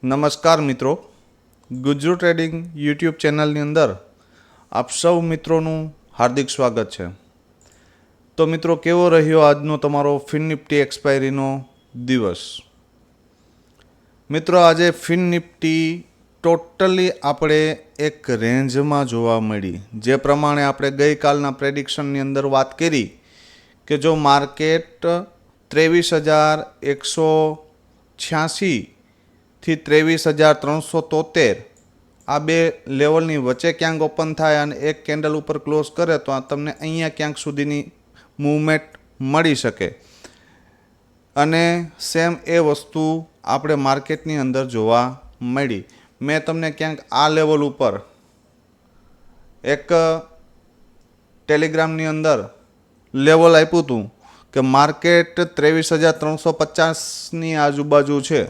નમસ્કાર મિત્રો, Gujju trading YouTube ચેનલની અંદર આપ સૌ મિત્રોનું હાર્દિક સ્વાગત છે। તો મિત્રો, કેવો રહ્યો આજનો તમારો ફિન નિફ્ટી એક્સપાયરીનો દિવસ? મિત્રો, આજે ફિન નિફ્ટી ટોટલી આપણે એક રેન્જમાં જોવા મળી, જે પ્રમાણે આપણે ગઈકાલના પ્રેડિક્શનની અંદર વાત કરી કે જો માર્કેટ 23,186 થી 23,373 આ બે લેવલની વચ્ચે ક્યાંક ઓપન થાય અને એક કેન્ડલ ઉપર ક્લોઝ કરે તો આ તમને અહીંયા ક્યાંક સુધીની મૂવમેન્ટ મળી શકે। અને સેમ એ વસ્તુ આપણે માર્કેટની અંદર જોવા મળી। મેં તમને ક્યાંક આ લેવલ ઉપર એક ટેલિગ્રામની અંદર લેવલ આપ્યું હતું કે માર્કેટ 23,350ની આજુબાજુ છે।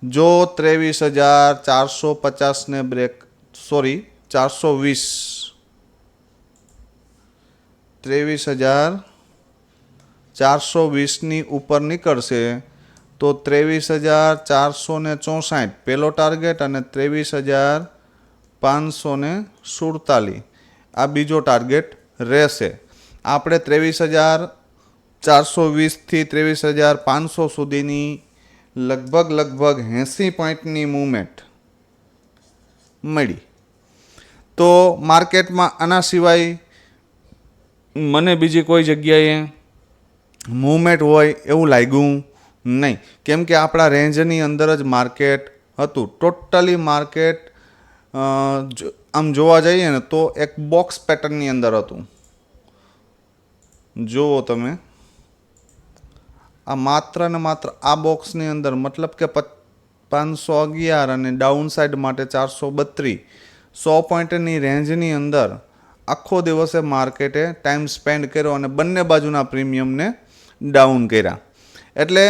જો 23,450 ને બ્રેક 23,420ની ઉપર નીકળશે તો 23,464 પહેલો ટાર્ગેટ અને 23,547 આ બીજો ટાર્ગેટ રહેશે। આપણે 23,420થી 23,500 સુધીની લગભગ 80 પોઈન્ટની મૂવમેન્ટ મળી। તો માર્કેટમાં આના સિવાય મને બીજી કોઈ જગ્યાએ મૂવમેન્ટ હોય એવું લાગ્યું નહીં, કેમ કે આપણા રેન્જની અંદર જ માર્કેટ હતું। ટોટલી માર્કેટ આમ જોવા જઈએ ને તો એક બોક્સ પેટર્નની અંદર હતું। જુઓ તમે, આ માત્ર ને માત્ર આ બોક્સની અંદર, મતલબ કે 511 અને ડાઉન સાઇડ માટે 432 100 પોઈન્ટની રેન્જની અંદર આખો દિવસે માર્કેટે ટાઈમ સ્પેન્ડ કર્યો અને બંને બાજુના પ્રીમિયમને ડાઉન કર્યા। એટલે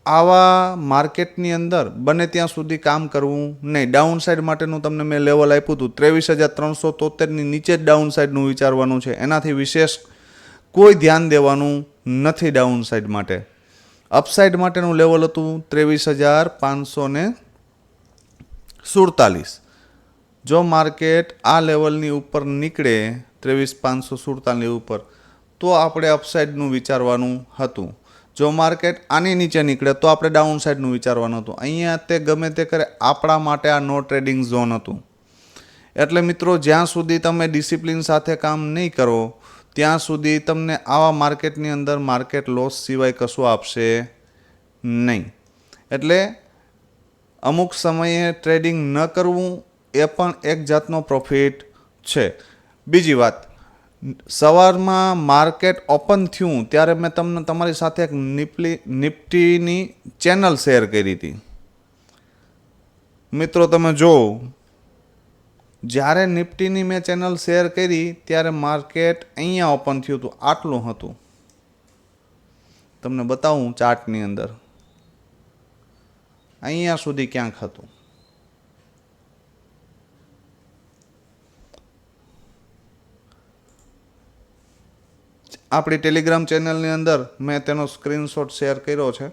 આવા માર્કેટની અંદર બને ત્યાં સુધી કામ કરવું નહીં। ડાઉન સાઇડ માટેનું તમને મેં લેવલ આપ્યું હતું 23,373ની નીચે જ ડાઉન સાઇડનું વિચારવાનું છે, એનાથી વિશેષ કોઈ ધ્યાન દેવાનું નથી ડાઉન સાઇડ માટે। અપસાઇડ માટેનું લેવલ હતું 23,547। જો માર્કેટ આ લેવલની ઉપર નીકળે 23,547 ઉપર તો આપણે અપસાઇડનું વિચારવાનું હતું। જો માર્કેટ આની નીચે નીકળે તો આપણે ડાઉન સાઇડનું વિચારવાનું હતું। અહીંયા તે ગમે તે કરે, આપણા માટે આ નો ટ્રેડિંગ ઝોન હતું। એટલે મિત્રો, જ્યાં સુધી તમે ડિસિપ્લિન સાથે કામ નહીં કરો ત્યાં સુધી તમને આવા માર્કેટની અંદર માર્કેટ લોસ સિવાય કશું આપશે નહીં। એટલે અમુક સમયે ટ્રેડિંગ ન કરવું એ પણ એક જાતનો પ્રોફિટ છે। બીજી વાત, સવારમાં માર્કેટ ઓપન થયું ત્યારે મેં તમને તમારી સાથે એક નિફ્ટીની ચેનલ શેર કરી હતી। મિત્રો, તમે જોવો, જ્યારે નિફ્ટીની મેં ચેનલ શેર કરી ત્યારે માર્કેટ અહીંયા ઓપન થયું હતું, આટલું હતું। તમને બતાવું ચાર્ટની અંદર, અહીંયા સુધી ક્યાંક હતું। આપણી ટેલિગ્રામ ચેનલની અંદર મેં તેનો સ્ક્રીનશોટ શેર કર્યો છે।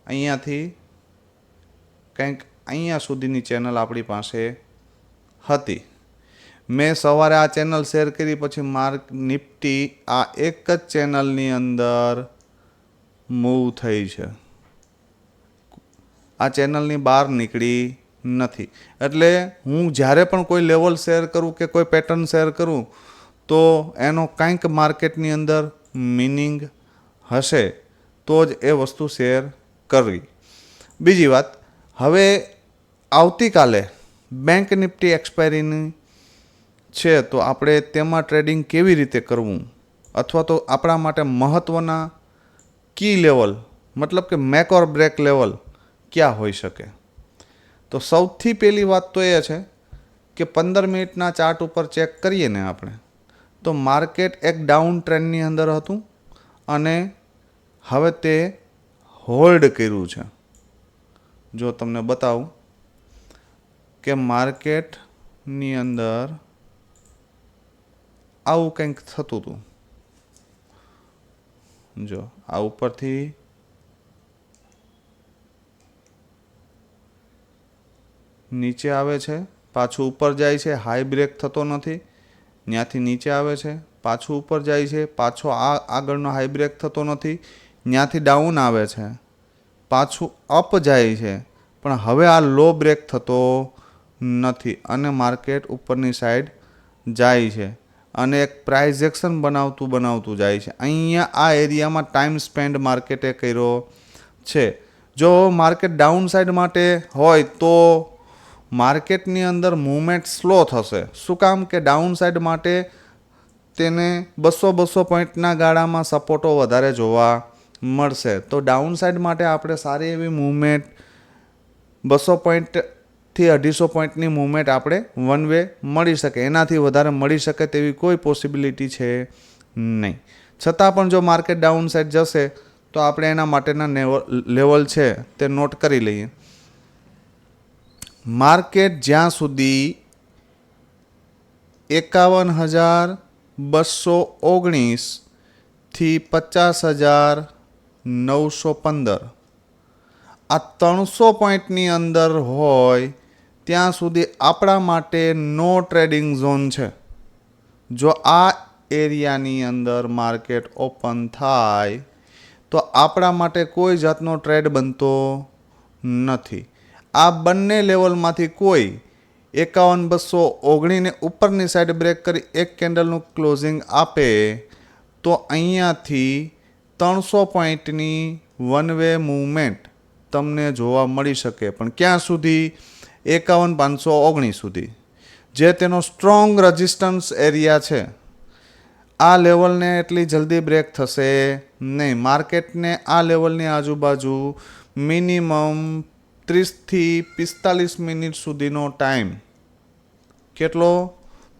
અહીંયાથી કંઈક અહીંયા સુધીની ચેનલ આપણી પાસે હતી। મેં સવારે આ ચેનલ શેર કરી પછી નિફ્ટી આ એક જ ચેનલની અંદર મૂવ થઈ છે, આ ચેનલની બહાર નીકળી નથી। એટલે હું જ્યારે પણ કોઈ લેવલ શેર કરું કે કોઈ પેટર્ન શેર કરું તો એનો કંઈક માર્કેટની અંદર મિનિંગ હશે તો જ એ વસ્તુ શેર કરવી। બીજી વાત, હવે આવતીકાલે બેંક નિફ્ટી એક્સપાયરીની છે તો આપણે તેમાં ટ્રેડિંગ કેવી રીતે કરવું, અથવા તો આપણા માટે મહત્ત્વના કી લેવલ, મતલબ કે મેક ઓર બ્રેક લેવલ ક્યાં હોઈ શકે? તો સૌથી પહેલી વાત તો એ છે કે 15 મિનિટના ચાર્ટ ઉપર ચેક કરીએ ને આપણે, તો માર્કેટ એક ડાઉન ટ્રેન્ડની અંદર હતું અને હવે તે હોલ્ડ કર્યું છે। જો તમને બતાવું કે માર્કેટની અંદર આવું કંઈક થતું હતું। જો આ ઉપરથી નીચે આવે છે, પાછું ઉપર જાય છે, હાઈ બ્રેક થતો નથી, ત્યાંથી નીચે આવે છે, પાછું ઉપર જાય છે, પાછો આગળનો હાઈ બ્રેક થતો નથી, ત્યાંથી ડાઉન આવે છે, પાછું અપ જાય છે, પણ હવે આ લો બ્રેક થતો નથી અને માર્કેટ ઉપરની સાઈડ જાય છે અને એક પ્રાઇસ એક્શન બનાવતું જાય છે. અહીંયા આ એરિયામાં ટાઈમ સ્પેન્ડ માર્કેટે કર્યો છે. જો માર્કેટ ડાઉન સાઈડ માટે હોય તો માર્કેટની અંદર મૂવમેન્ટ સ્લો થશે. શું કામ કે ડાઉન સાઈડ માટે તેને 200 પોઈન્ટના ગાળામાં સપોર્ટો વધારે જોવા મળશે. તો ડાઉન સાઈડ માટે આપણે સારી એવી મૂવમેન્ટ 200 પોઈન્ટથી 250 પોઈન્ટની મૂવમેન્ટ આપણે વન વે મળી શકે, એનાથી વધારે મળી શકે તેવી કોઈ પોસિબિલિટી છે નહીં. છતાં પણ જો માર્કેટ ડાઉન સાઈડ જશે તો આપણે એના માટેના લેવલ છે તે નોટ કરી લઈએ. માર્કેટ જ્યાં સુધી 51,219 થી 50,915 આ 300 પોઈન્ટની અંદર હોય ત્યાં સુધી આપણા માટે નો ટ્રેડિંગ ઝોન છે. જો આ એરિયાની અંદર માર્કેટ ઓપન થાય તો આપણા માટે કોઈ જાતનો ટ્રેડ બનતો નથી. આ બંને લેવલમાંથી કોઈ 51,219 ને ઉપરની સાઈડ બ્રેક કરી એક કેન્ડલનું ક્લોઝિંગ આપે તો અહીંયાથી 300 પોઈન્ટની વન વે મૂવમેન્ટ તમને જોવા મળી શકે. પણ ક્યાં સુધી? 51,519 સુધી, જે તેનો સ્ટ્રોંગ રેઝિસ્ટન્સ એરિયા છે. આ લેવલને એટલી જલ્દી બ્રેક થશે નહીં. માર્કેટને આ લેવલની આજુબાજુ મિનિમમ 30થી 45 મિનિટ સુધીનો ટાઈમ, કેટલો?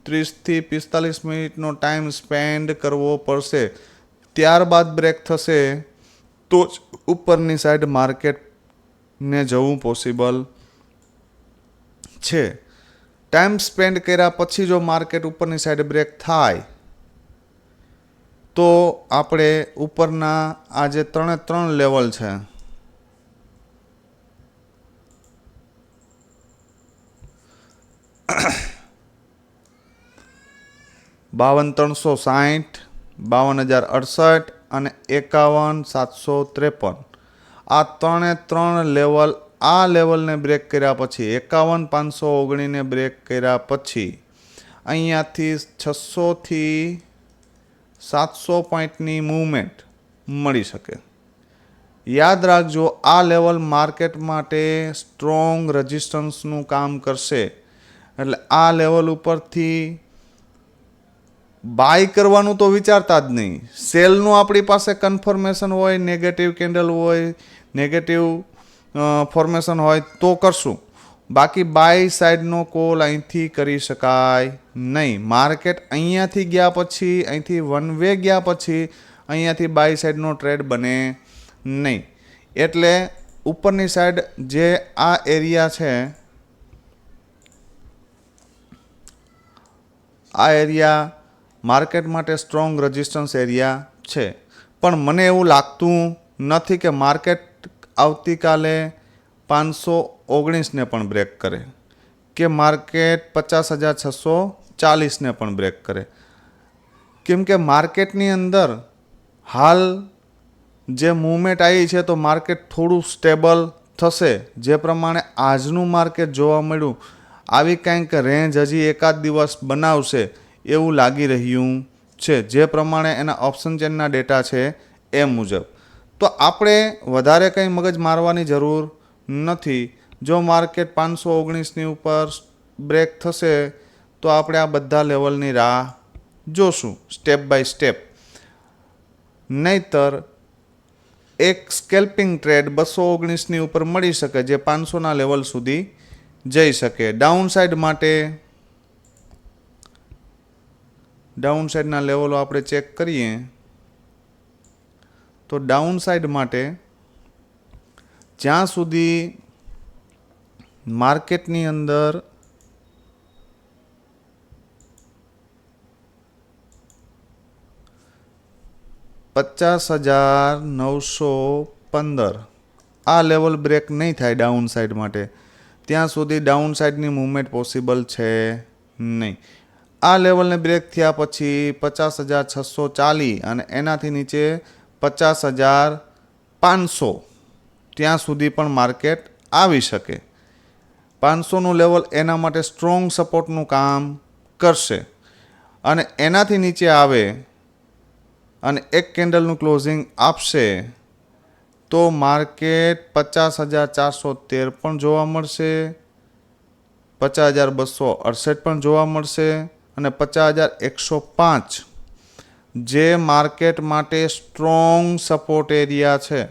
30થી 45 મિનિટનો ટાઈમ સ્પેન્ડ કરવો પડશે. ત્યારબાદ બ્રેક થશે તો જ ઉપરની સાઈડ માર્કેટને જવું પોસિબલ છે. ટાઈમ સ્પેન્ડ કર્યા પછી જો માર્કેટ ઉપરની સાઈડ બ્રેક થાય તો આપણે ઉપરના આ જે 3 લેવલ છે, $52,360, 52,068 અને 51,753, આ 3 લેવલ, આ લેવલને બ્રેક કર્યા પછી 51,519 ને બ્રેક કર્યા પછી અહીંયાથી 600 થી 700 પોઈન્ટની મૂવમેન્ટ મળી શકે. યાદ રાખજો, આ લેવલ માર્કેટ માટે સ્ટ્રોંગ રેઝિસ્ટન્સનું કામ કરશે. એટલે આ લેવલ ઉપરથી બાય કરવાનું તો વિચારતા જ નહીં. સેલનું આપણી પાસે કન્ફર્મેશન હોય, નેગેટિવ કેન્ડલ હોય, નેગેટિવ ફોર્મેશન હોય તો કરશું. બાકી બાય સાઈડનો કોલ અહીંથી કરી શકાય નહીં. માર્કેટ અહીંયાથી ગયા પછી, અહીંથી વન વે ગયા પછી અહીંયાથી બાય સાઈડનો ટ્રેડ બને નહીં. એટલે ઉપરની સાઈડ જે આ એરિયા છે, આ એરિયા માર્કેટ માટે સ્ટ્રોંગ રેઝિસ્ટન્સ એરિયા છે. પણ મને એવું લાગતું નથી કે માર્કેટ આવતીકાલે 519ને પણ બ્રેક કરે, કે માર્કેટ 50,640ને પણ બ્રેક કરે. કેમ કે માર્કેટની અંદર હાલ જે મૂવમેન્ટ આવી છે તો માર્કેટ થોડું સ્ટેબલ થશે. જે પ્રમાણે આજનું માર્કેટ જોવા મળ્યું, આવી કંઈક રેન્જ હજી એકાદ દિવસ બનાવશે એવું લાગી રહ્યું છે, જે પ્રમાણે એના ઓપ્શન ચેનના ડેટા છે એ મુજબ. તો આપણે વધારે કંઈ મગજ મારવાની જરૂર નથી. જો માર્કેટ 519ની ઉપર બ્રેક થશે તો આપણે આ બધા લેવલની રાહ જોશું સ્ટેપ બાય સ્ટેપ. નહીતર એક સ્કેલ્પિંગ ટ્રેડ 219ની ઉપર મળી શકે, જે 500ના લેવલ સુધી જઈ શકે. ડાઉન સાઈડ માટે ડાઉન સાઈડના લેવલો આપણે ચેક કરીએ તો ડાઉન સાઈડ માટે જ્યાં સુધી માર્કેટની અંદર 50,915 આ લેવલ બ્રેક નહીં થાય ડાઉન સાઈડ માટે, ત્યાં સુધી ડાઉન સાઇડની મૂવમેન્ટ પોસિબલ છે નહીં. આ લેવલને બ્રેક થયા પછી 50,640 અને એનાથી નીચે 50,500 ત્યાં સુધી પણ માર્કેટ આવી શકે. 500નું લેવલ એના માટે સ્ટ્રોંગ સપોર્ટનું કામ કરશે અને એનાથી નીચે આવે અને એક કેન્ડલનું ક્લોઝિંગ આપશે તો માર્કેટ 50,413 પણ જોવા મળશે, 50,268 પણ જોવા મળશે અને 50,105 જે માર્કેટ માટે સ્ટ્રોંગ સપોર્ટ એરિયા છે.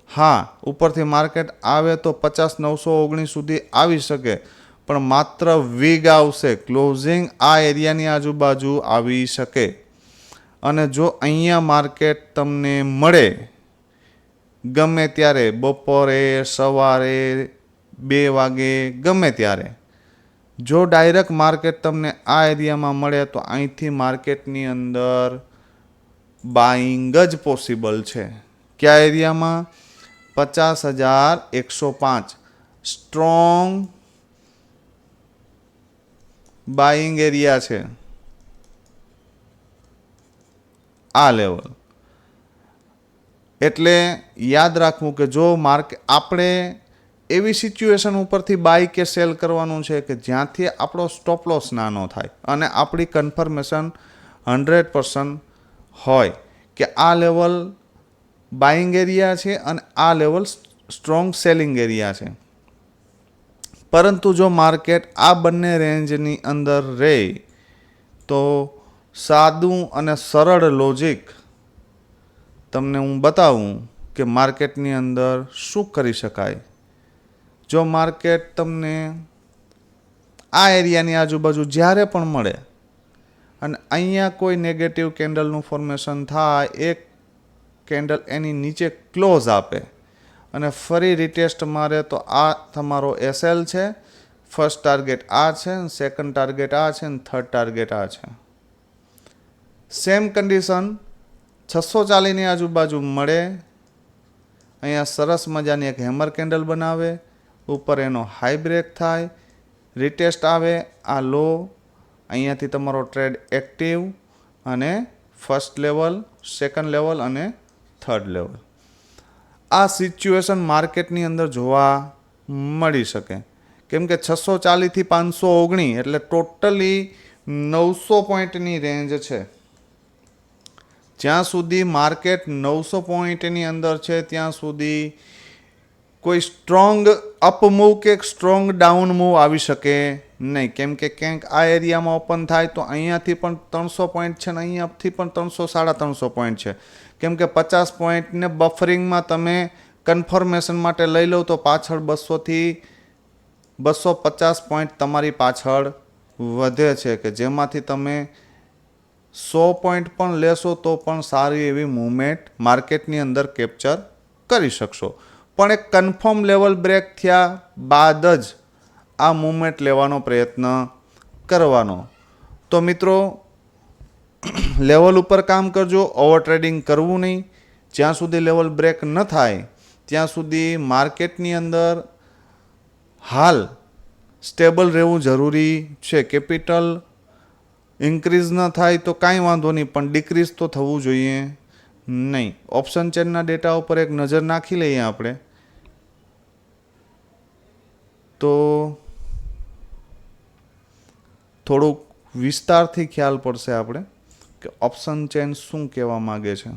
હા, ઉપરથી માર્કેટ આવે તો 50,919 સુધી આવી શકે, પણ માત્ર વીગ આવશે, ક્લોઝિંગ આ એરિયાની આજુબાજુ આવી શકે. અને જો અહીંયા માર્કેટ તમને મળે ગમે ત્યારે, બપોરે, સવારે, 2 વાગે, ગમે ત્યારે, જો ડાયરેક્ટ માર્કેટ તમને આ એરિયામાં મળે તો અહીંથી માર્કેટની અંદર બાઇંગ જ પોસિબલ છે. કયા એરિયામાં? 50,105 સ્ટ્રોંગ બાઇંગ એરિયા છે આ લેવલ. એટલે યાદ રાખવું કે જો આપણે એવી સિચ્યુએશન ઉપરથી બાય કે સેલ કરવાનું છે કે જ્યાંથી આપણો સ્ટોપ લોસ નાનો થાય અને આપણી કન્ફર્મેશન 100% હોય કે આ લેવલ બાઇંગ એરિયા છે અને આ લેવલ સ્ટ્રોંગ સેલિંગ એરિયા છે. પરંતુ જો માર્કેટ આ બંને રેન્જની અંદર રહે તો સાદું અને સરળ લોજિક તમને હું બતાવું કે માર્કેટની અંદર શું કરી શકાય. જો માર્કેટ તમને આ એરિયાની આજુબાજુ જ્યારે પણ મળે અને અહીંયા કોઈ નેગેટિવ કેન્ડલનું ફોર્મેશન થાય, એક કેન્ડલ એની નીચે ક્લોઝ આપે અને ફરી રિટેસ્ટ મારે તો આ તમારો એસએલ છે. ફર્સ્ટ ટાર્ગેટ આ છે, સેકન્ડ ટાર્ગેટ આ છે અને થર્ડ ટાર્ગેટ આ છે. સેમ કન્ડિશન 640ની આજુબાજુ મળે, અહીંયા સરસ મજાની એક હેમર કેન્ડલ બનાવે, ઉપર એનો હાઈ બ્રેક થાય, રિટેસ્ટ આવે આ લો, અહીંયાથી તમારો ટ્રેડ એક્ટિવ અને ફર્સ્ટ લેવલ, સેકન્ડ લેવલ અને થર્ડ લેવલ. આ સિચ્યુએશન માર્કેટની અંદર જોવા મળી શકે. કેમ કે 640થી 519 એટલે ટોટલી 900 પોઈન્ટની રેન્જ છે. જ્યાં સુધી માર્કેટ 900 પોઈન્ટની અંદર છે ત્યાં સુધી કોઈ સ્ટ્રોંગ અપ મૂવ કે સ્ટ્રોંગ ડાઉન મૂવ આવી શકે નહીં. કેમ કે ક્યાંક આ એરિયામાં ઓપન થાય તો અહીંયાથી પણ 300 પોઈન્ટ છે ને અહીંયાથી પણ 300-350 પોઈન્ટ છે. કેમ કે 50 પોઈન્ટને બફરિંગમાં તમે કન્ફર્મેશન માટે લઈ લો તો પાછળ 200થી 250 પોઈન્ટ તમારી પાછળ વધે છે કે જેમાંથી તમે 100 પોઈન્ટ પણ લેશો તો પણ સારી એવી મૂવમેન્ટ માર્કેટની અંદર કેપ્ચર કરી શકશો. પણ એક કન્ફર્મ લેવલ બ્રેક થયા બાદ જ આ મૂવમેન્ટ લેવાનો પ્રયત્ન કરવાનો. તો મિત્રો લેવલ ઉપર કામ કરજો, ઓવર ટ્રેડિંગ કરવું નહીં. જ્યાં સુધી લેવલ બ્રેક ન થાય ત્યાં સુધી માર્કેટની અંદર હાલ સ્ટેબલ રહેવું જરૂરી છે. કેપિટલ ઇન્ક્રીઝ ન થાય તો કાંઈ વાંધો નહીં, પણ ડિક્રીઝ તો થવું જોઈએ નહીં. ઓપ્શન ચેનના ડેટા ઉપર એક નજર નાખી લઈએ આપણે તો થોડુંક વિસ્તારથી ખ્યાલ પડશે આપણે કે ઓપ્શન ચેન શું કહેવા માગે છે.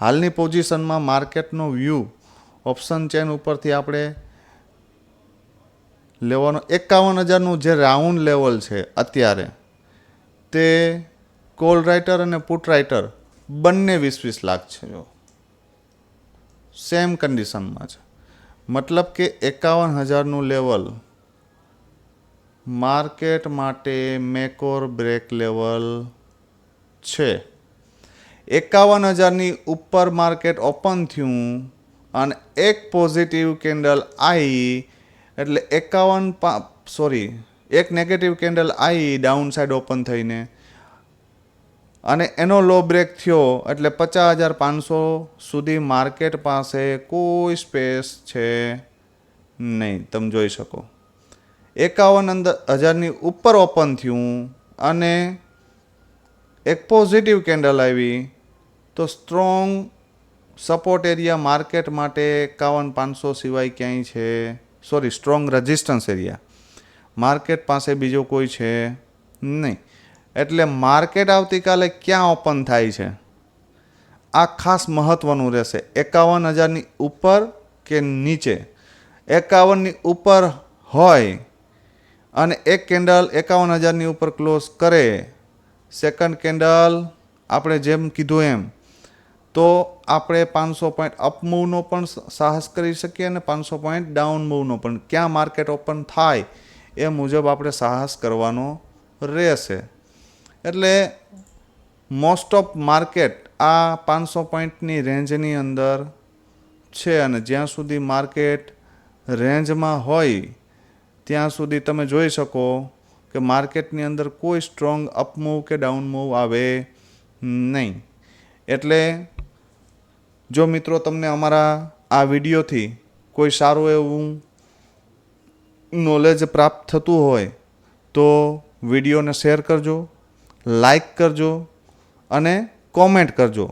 હાલની પોઝિશનમાં માર્કેટનો વ્યૂ ઓપ્શન ચેન ઉપરથી આપણે લેવાનો 51,000નું જે રાઉન્ડ લેવલ છે અત્યારે તે કોલ રાઇટર અને પુટ રાઇટર બંને 20-20 લાખ છે. જો સેમ કન્ડિશનમાં છે, મતલબ કે 51,000નું લેવલ માર્કેટ માટે મેક ઓર બ્રેક લેવલ છે. 51,000ની ઉપર માર્કેટ ઓપન થયું અને એક પોઝિટિવ કેન્ડલ આવી એટલે એક નેગેટિવ કેન્ડલ આવી ડાઉન સાઇડ ઓપન થઈને અને એનો લો બ્રેક થયો એટલે 50,500 સુધી માર્કેટ પાસે કોઈ સ્પેસ છે નહીં. તમે જોઈ શકો 51,000ની ઉપર ઓપન થયું અને એક પોઝિટિવ કેન્ડલ આવી તો સ્ટ્રોંગ સપોર્ટ એરિયા માર્કેટ માટે 51,500 સિવાય ક્યાંય છે, સ્ટ્રોંગ રેઝિસ્ટન્સ એરિયા માર્કેટ પાસે બીજો કોઈ છે નહીં. એટલે માર્કેટ આવતીકાલે ક્યાં ઓપન થાય છે આ ખાસ મહત્ત્વનું રહેશે. 51,000ની ઉપર કે નીચે. 51ની ઉપર હોય અને એક કેન્ડલ 51,000ની ઉપર ક્લોઝ કરે, સેકન્ડ કેન્ડલ આપણે જેમ કીધું એમ, તો આપણે 500 પોઈન્ટ અપ મૂવનો પણ સાહસ કરી શકીએ અને 500 પોઈન્ટ ડાઉન મૂવનો પણ. ક્યાં માર્કેટ ઓપન થાય એ મુજબ આપણે સાહસ કરવાનો રહેશે. એટલે મોસ્ટ ઓફ માર્કેટ આ 500 પોઈન્ટની રેન્જની અંદર છે અને જ્યાં સુધી માર્કેટ રેન્જમાં હોય ત્યાં સુધી તમે જોઈ શકો કે માર્કેટની અંદર કોઈ સ્ટ્રોંગ અપ મૂવ કે ડાઉન મૂવ આવે નહીં. એટલે જો મિત્રો તમને અમારા આ વિડીયોથી કોઈ સારું એવું નોલેજ પ્રાપ્ત થતું હોય તો વિડીયોને શેર કરજો, લાઈક કરજો અને કોમેન્ટ કરજો.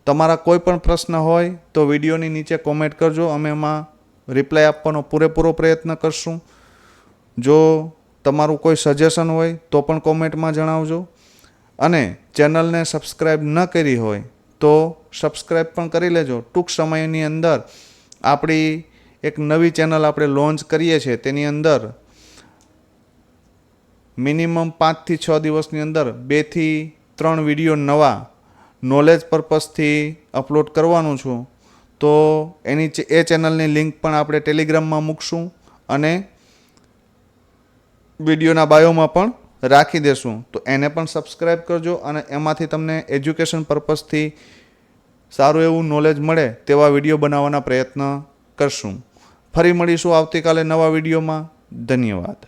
તમારા કોઈ પણ પ્રશ્ન હોય તો વિડીયોની નીચે કોમેન્ટ કરજો, અમે એમાં રિપ્લાય આપવાનો પૂરેપૂરો પ્રયત્ન કરશું. જો તમારું કોઈ સજેશન હોય તો પણ કોમેન્ટમાં જણાવજો અને ચેનલને સબસ્ક્રાઈબ ન કરી હોય તો સબસ્ક્રાઈબ પણ કરી લેજો. ટૂંક સમયની અંદર આપણી એક નવી ચેનલ આપણે લોન્ચ કરીએ છીએ, તેની અંદર મિનિમમ 5 થી 6 દિવસની અંદર 2 થી 3 વિડીયો નવા નોલેજ પર્પઝથી અપલોડ કરવાનું છું. તો એ ચેનલની લિંક પણ આપણે ટેલિગ્રામમાં મૂકશું અને વિડીયોના બાયોમાં પણ રાખી દેશું. તો એને પણ સબસ્ક્રાઈબ કરજો અને એમાંથી તમને એજ્યુકેશન પર્પઝથી સારું એવું નોલેજ મળે તેવા વિડીયો બનાવવાના પ્રયત્ન કરશું. ફરી મળીશું આવતીકાલે નવા વિડીયોમાં. ધન્યવાદ.